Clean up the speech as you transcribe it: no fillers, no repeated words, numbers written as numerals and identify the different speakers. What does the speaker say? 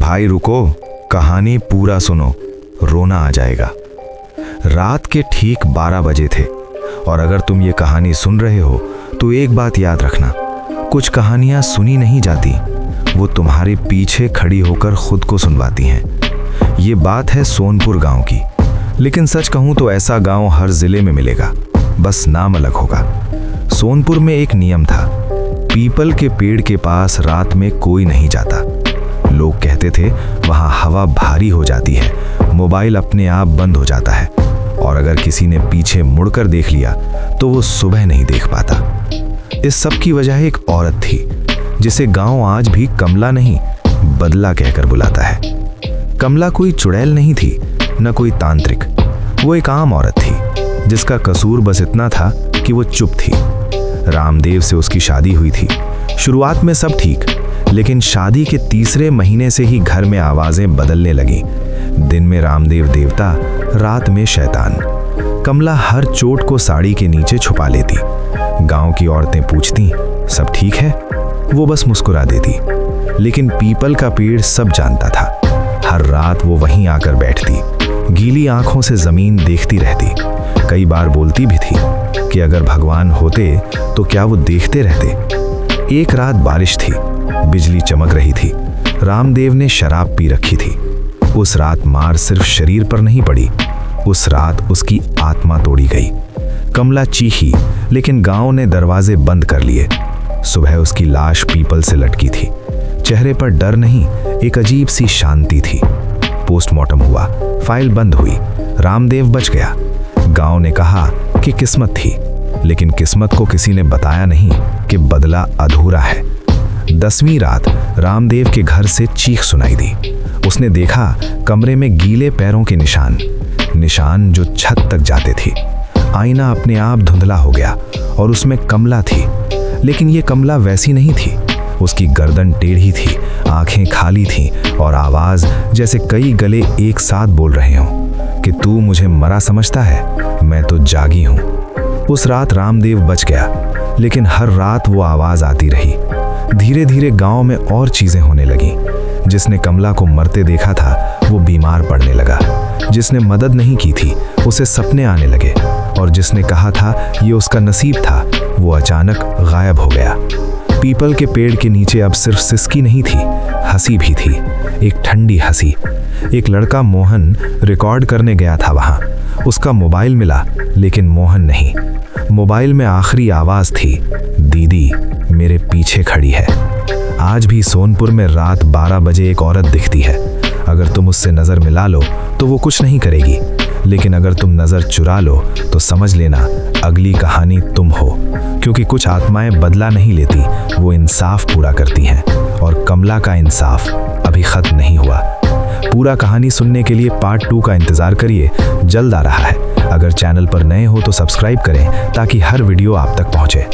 Speaker 1: भाई रुको, कहानी पूरा सुनो, रोना आ जाएगा। रात के ठीक 12 बजे थे और अगर तुम ये कहानी सुन रहे हो तो एक बात याद रखना, कुछ कहानियां सुनी नहीं जाती, वो तुम्हारे पीछे खड़ी होकर खुद को सुनवाती हैं। ये बात है सोनपुर गांव की, लेकिन सच कहूं तो ऐसा गांव हर जिले में मिलेगा, बस नाम अलग होगा। सोनपुर में एक नियम था, पीपल के पेड़ के पास रात में कोई नहीं जाता। लोग कहते थे वहां हवा भारी हो जाती है, मोबाइल अपने आप बंद हो जाता है और अगर किसी ने पीछे मुड़कर देख लिया तो वो सुबह नहीं देख पाता। इस सब की वजह एक औरत थी जिसे गांव आज भी कमला नहीं बदला कहकर बुलाता है। कमला कोई चुड़ैल नहीं थी, न कोई तांत्रिक, वो एक आम औरत थी जिसका कसूर बस इतना था कि वो चुप थी। रामदेव से उसकी शादी हुई थी। शुरुआत में सब ठीक, लेकिन शादी के तीसरे महीने से ही घर में आवाजें बदलने लगी। दिन में रामदेव देवता, रात में शैतान। कमला हर चोट को साड़ी के नीचे छुपा लेती। गांव की औरतें पूछती सब ठीक है, वो बस मुस्कुरा देती। लेकिन पीपल का पेड़ सब जानता था। हर रात वो वहीं आकर बैठती, गीली आंखों से जमीन देखती रहती। कई बार बोलती भी थी कि अगर भगवान होते तो क्या वो देखते रहते। एक रात बारिश थी, बिजली चमक रही थी। रामदेव ने शराब पी रखी थी। उस रात मार सिर्फ शरीर पर नहीं पड़ी, उस रात उसकी आत्मा तोड़ी गई। कमला चीखी, लेकिन गांव ने दरवाजे बंद कर लिए। सुबह उसकी लाश पीपल से लटकी थी। चेहरे पर डर नहीं, एक अजीब सी शांति थी। पोस्टमार्टम हुआ, फाइल बंद हुई, रामदेव बच गया। गांव ने कहा कि किस्मत थी, लेकिन किस्मत को किसी ने बताया नहीं कि बदला अधूरा है। 10वीं रात रामदेव के घर से चीख सुनाई दी। उसने देखा कमरे में गीले पैरों के निशान जो छत तक जाते थे। आईना अपने आप धुंधला हो गया और उसमें कमला थी, लेकिन ये कमला वैसी नहीं थी। उसकी गर्दन टेढ़ी थी, आंखें खाली थीं और आवाज जैसे कई गले एक साथ बोल रहे हों कि तू मुझे मरा समझता है, मैं तो जागी हूं। उस रात रामदेव बच गया, लेकिन हर रात वो आवाज आती रही। धीरे धीरे गांव में और चीजें होने लगी। जिसने कमला को मरते देखा था वो बीमार पड़ने लगा। जिसने मदद नहीं की थी उसे सपने आने लगे और जिसने कहा था ये उसका नसीब था वो अचानक गायब हो गया। पीपल के पेड़ के नीचे अब सिर्फ सिसकी नहीं थी, हंसी भी थी, एक ठंडी हंसी। एक लड़का मोहन रिकॉर्ड करने गया था वहां। उसका मोबाइल मिला, लेकिन मोहन नहीं। मोबाइल में आखिरी आवाज थी, दीदी मेरे पीछे खड़ी है। आज भी सोनपुर में रात 12 बजे एक औरत दिखती है। अगर तुम उससे नजर मिला लो तो वो कुछ नहीं करेगी, लेकिन अगर तुम नजर चुरा लो तो समझ लेना अगली कहानी तुम हो, क्योंकि कुछ आत्माएं बदला नहीं लेती, वो इंसाफ पूरा करती हैं और कमला का इंसाफ अभी खत्म नहीं हुआ। पूरा कहानी सुनने के लिए पार्ट 2 का इंतजार करिए, जल्द आ रहा है। अगर चैनल पर नए हो तो सब्सक्राइब करें ताकि हर वीडियो आप तक पहुंचे।